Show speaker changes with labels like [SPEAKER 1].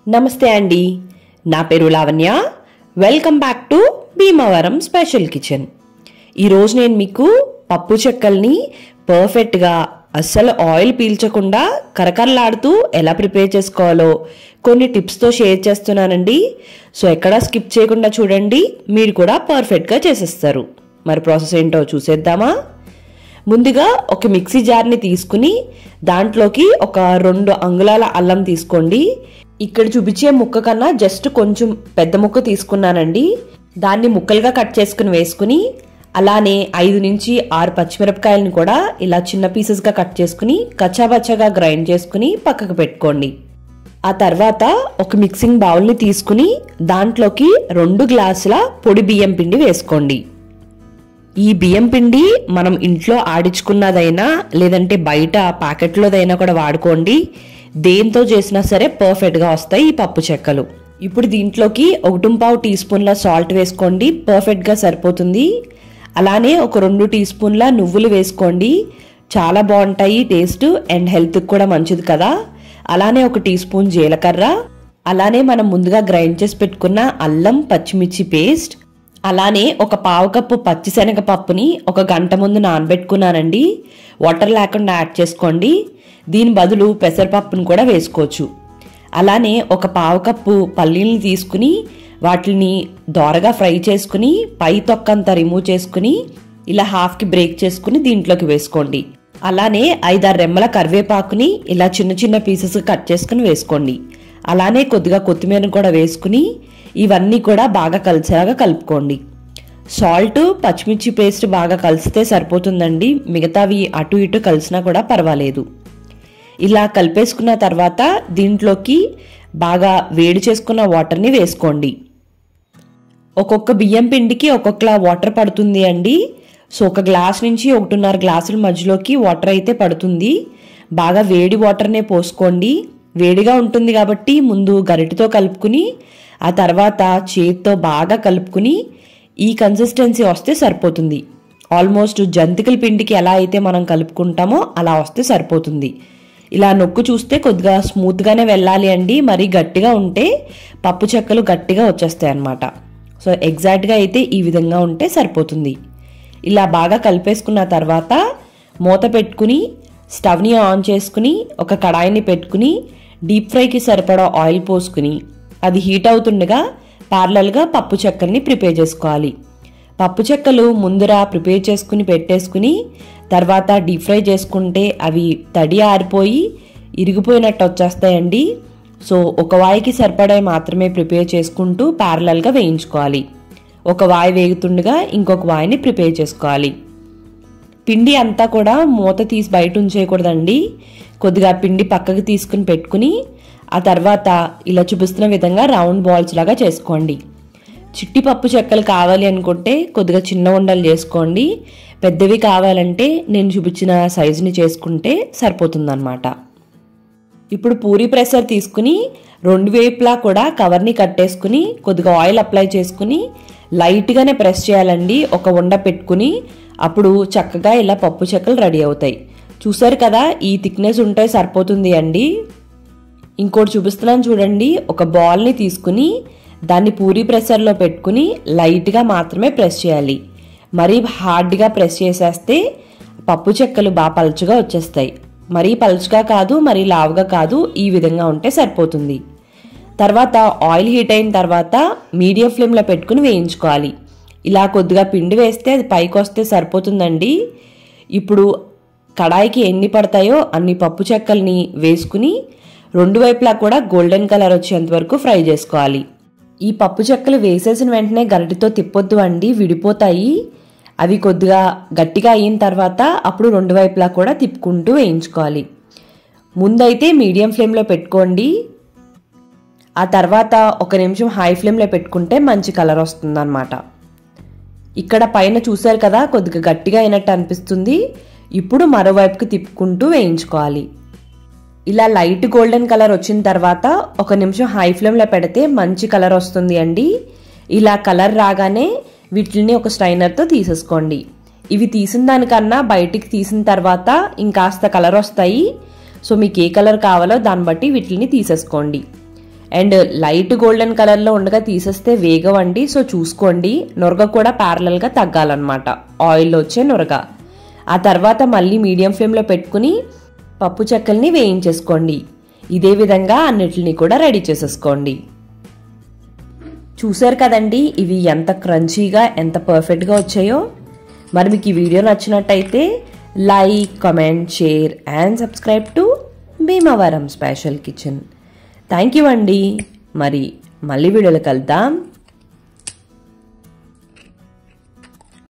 [SPEAKER 1] నమస్తే అండి, నా పేరు Lavanya. Welcome back to Bhimavaram special kitchen. ఈరోజు నేను మీకు పప్పు చెక్కల్ని పర్ఫెక్ట్గా అస్సలు ఆయిల్ పీల్చకుండా కరకరలాడుతూ ఎలా ప్రిపేర్ చేసుకోవాలో కొన్ని టిప్స్తో షేర్ చేస్తున్నానండి. సో ఎక్కడా స్కిప్ చేయకుండా చూడండి, మీరు కూడా పర్ఫెక్ట్గా చేసేస్తారు. మరి ప్రాసెస్ ఏంటో చూసేద్దామా? ముందుగా ఒక మిక్సీ జార్ని తీసుకుని దాంట్లోకి ఒక 2 అంగుళాల అల్లం తీసుకోండి. ఇక్కడ చూపించే ముక్క కన్నా జస్ట్ కొంచెం పెద్ద ముక్క తీసుకున్నానండి. దాన్ని ముక్కలుగా కట్ చేసుకుని వేసుకుని అలానే 5 నుంచి 6 పచ్చిమిరపకాయలను కూడా ఇలా చిన్న పీసెస్గా కట్ చేసుకుని కచ్చాబచ్చాగా గ్రైండ్ చేసుకుని పక్కకు పెట్టుకోండి. ఆ తర్వాత ఒక మిక్సింగ్ బౌల్ని తీసుకుని దాంట్లోకి 2 గ్లాసుల పొడి బియ్యం పిండి వేసుకోండి. ఈ బియ్యం పిండి మనం ఇంట్లో ఆడించుకున్నదైనా లేదంటే బయట ప్యాకెట్లోదైనా కూడా వాడుకోండి. దేంతో చేసినా సరే పర్ఫెక్ట్గా వస్తాయి ఈ పప్పు చెక్కలు. ఇప్పుడు దీంట్లోకి 1.5 టీ స్పూన్ల సాల్ట్ వేసుకోండి, పర్ఫెక్ట్గా సరిపోతుంది. అలానే ఒక 2 టీ స్పూన్ల నువ్వులు వేసుకోండి, చాలా బాగుంటాయి టేస్ట్ అండ్ హెల్త్కి కూడా మంచిది కదా. అలానే ఒక టీ స్పూన్ జీలకర్ర, అలానే మనం ముందుగా గ్రైండ్ చేసి పెట్టుకున్న అల్లం పచ్చిమిర్చి పేస్ట్, అలానే ఒక 1/2 కప్పు పచ్చిశనగపప్పుని 1 గంట ముందు నానబెట్టుకున్నానండి. వాటర్ లేకుండా యాడ్ చేసుకోండి. దీని బదులు పెసరపప్పును కూడా వేసుకోవచ్చు. అలానే ఒక 1/2 కప్పు పల్లీలను తీసుకుని వాటిని దోరగా ఫ్రై చేసుకుని పై తొక్కంతా రిమూవ్ చేసుకుని ఇలా హాఫ్కి బ్రేక్ చేసుకుని దీంట్లోకి వేసుకోండి. అలానే 5-6 రెమ్మల కరివేపాకుని ఇలా చిన్న చిన్న పీసెస్ కట్ చేసుకుని వేసుకోండి. అలానే కొద్దిగా కొత్తిమీరను కూడా వేసుకుని ఇవన్నీ కూడా బాగా కలిసేలాగా కలుపుకోండి. సాల్ట్ పచ్చిమిర్చి పేస్ట్ బాగా కలిసితే సరిపోతుందండి, మిగతావి అటు ఇటు కలిసినా కూడా పర్వాలేదు. ఇలా కలిపేసుకున్న తర్వాత దీంట్లోకి బాగా వేడి చేసుకున్న వాటర్ని వేసుకోండి. ఒక్కొక్క బియ్యం పిండికి ఒక్కొక్కలా వాటర్ పడుతుంది అండి. సో 1 గ్లాస్ నుంచి 1.5 గ్లాసుల మధ్యలోకి వాటర్ అయితే పడుతుంది. బాగా వేడి వాటర్నే పోసుకోండి. వేడిగా ఉంటుంది కాబట్టి ముందు గరిటెతో కలుపుకుని ఆ తర్వాత చేతితో బాగా కలుపుకుని ఈ కన్సిస్టెన్సీ వస్తే సరిపోతుంది. ఆల్మోస్ట్ జంతికల పిండికి ఎలా అయితే మనం కలుపుకుంటామో అలా వస్తే సరిపోతుంది. ఇలా నొక్కు చూస్తే కొద్దిగా స్మూత్గానే వెళ్ళాలి అండి, మరీ గట్టిగా ఉంటే పప్పు చెక్కలు గట్టిగా వచ్చేస్తాయి అన్నమాట. సో ఎగ్జాక్ట్గా అయితే ఈ విధంగా ఉంటే సరిపోతుంది. ఇలా బాగా కలిపేసుకున్న తర్వాత మూత పెట్టుకుని స్టవ్ని ఆన్ చేసుకుని ఒక కడాయిని పెట్టుకుని డీప్ ఫ్రైకి సరిపడా ఆయిల్ పోసుకుని అది హీట్ అవుతుండగా ప్యారలల్గా పప్పు చెక్కల్ని ప్రిపేర్ చేసుకోవాలి. పప్పు చెక్కలు ముందర ప్రిపేర్ చేసుకుని పెట్టేసుకుని తర్వాత డీప్ ఫ్రై చేసుకుంటే అవి తడి ఆరిపోయి ఇరిగిపోయినట్టు వచ్చేస్తాయండి. సో ఒక వాయికి సరిపడే మాత్రమే ప్రిపేర్ చేసుకుంటూ ప్యారలల్గా వేయించుకోవాలి. ఒక వాయి వేగుతుండగా ఇంకొక వాయిని ప్రిపేర్ చేసుకోవాలి. పిండి అంతా కూడా మూత తీసి బయట ఉంచేయకూడదండి. కొద్దిగా పిండి పక్కకి తీసుకుని పెట్టుకుని ఆ తర్వాత ఇలా చూపిస్తున్న విధంగా రౌండ్ బాల్స్ లాగా చేసుకోండి. చిట్టి పప్పు చెక్కలు కావాలి అనుకుంటే కొద్దిగా చిన్న ఉండలు చేసుకోండి, పెద్దవి కావాలంటే నేను చూపించిన సైజుని చేసుకుంటే సరిపోతుందన్నమాట. ఇప్పుడు పూరీ ప్రెషర్ తీసుకుని 2 వైపులా కూడా కవర్ని కట్టేసుకుని కొద్దిగా ఆయిల్ అప్లై చేసుకుని లైట్గానే ప్రెస్ చేయాలండి. ఒక ఉండ పెట్టుకుని అప్పుడు చక్కగా ఇలా పప్పు చెక్కలు రెడీ అవుతాయి. చూసారు కదా, ఈ థిక్నెస్ ఉంటే సరిపోతుంది అండి. ఇంకోటి చూపిస్తున్నాను చూడండి. ఒక బాల్ని తీసుకుని దాన్ని పూరీ ప్రెషర్లో పెట్టుకుని లైట్గా మాత్రమే ప్రెస్ చేయాలి. మరీ హార్డ్గా ప్రెస్ చేసేస్తే పప్పు చెక్కలు బాగా పలుచగా వచ్చేస్తాయి. మరీ పలుచగా కాదు, మరీ లావుగా కాదు, ఈ విధంగా ఉంటే సరిపోతుంది. తర్వాత ఆయిల్ హీట్ అయిన తర్వాత మీడియం ఫ్లేమ్లో పెట్టుకుని వేయించుకోవాలి. ఇలా కొద్దిగా పిండి వేస్తే అది పైకి వస్తే సరిపోతుందండి. ఇప్పుడు కడాయికి ఎన్ని పడతాయో అన్ని పప్పు చెక్కల్ని వేసుకుని 2 వైపులా కూడా గోల్డెన్ కలర్ వచ్చేంత వరకు ఫ్రై చేసుకోవాలి. ఈ పప్పు చెక్కలు వేసేసిన వెంటనే గరిటెతో తిప్పొద్దు అండి, విడిపోతాయి. అవి కొద్దిగా గట్టిగా అయిన తర్వాత అప్పుడు 2 వైపులా కూడా తిప్పుకుంటూ వేయించుకోవాలి. ముందైతే మీడియం ఫ్లేమ్లో పెట్టుకోండి. ఆ తర్వాత 1 నిమిషం హై ఫ్లేమ్లో పెట్టుకుంటే మంచి కలర్ వస్తుందన్నమాట. ఇక్కడ పైన చూసారు కదా, కొద్దిగా గట్టిగా అయినట్టు అనిపిస్తుంది. ఇప్పుడు మరోవైపుకి తిప్పుకుంటూ వేయించుకోవాలి. ఇలా లైట్ గోల్డెన్ కలర్ వచ్చిన తర్వాత 1 నిమిషం హై ఫ్లేమ్లో పెడితే మంచి కలర్ వస్తుంది అండి. ఇలా కలర్ రాగానే వీటిని ఒక స్ట్రైనర్తో తీసేసుకోండి. ఇవి తీసిన దానికన్నా బయటికి తీసిన తర్వాత ఇంకాస్త కలర్ వస్తాయి. సో మీకు ఏ కలర్ కావాలో దాన్ని బట్టి వీటిని తీసేసుకోండి. అండ్ లైట్ గోల్డెన్ కలర్లో ఉండగా తీసేస్తే వేగవండి. సో చూసుకోండి, నురగ కూడా ప్యారలల్గా తగ్గాలన్నమాట, ఆయిల్లో వచ్చే నురగ. ఆ తర్వాత మళ్ళీ మీడియం ఫ్లేమ్లో పెట్టుకుని పప్పు చెక్కల్ని వేయించేసుకోండి. ఇదే విధంగా అన్నిటిని కూడా రెడీ చేసేసుకోండి. చూసారు కదండి ఇవి ఎంత క్రంచీగా ఎంత పర్ఫెక్ట్గా వచ్చాయో. మరి మీకు ఈ వీడియో నచ్చినట్టయితే like, comment, share and subscribe to Bhimavaram special kitchen. Thank you అండి. మరి మళ్ళీ వీడియోలో కలుద్దాం.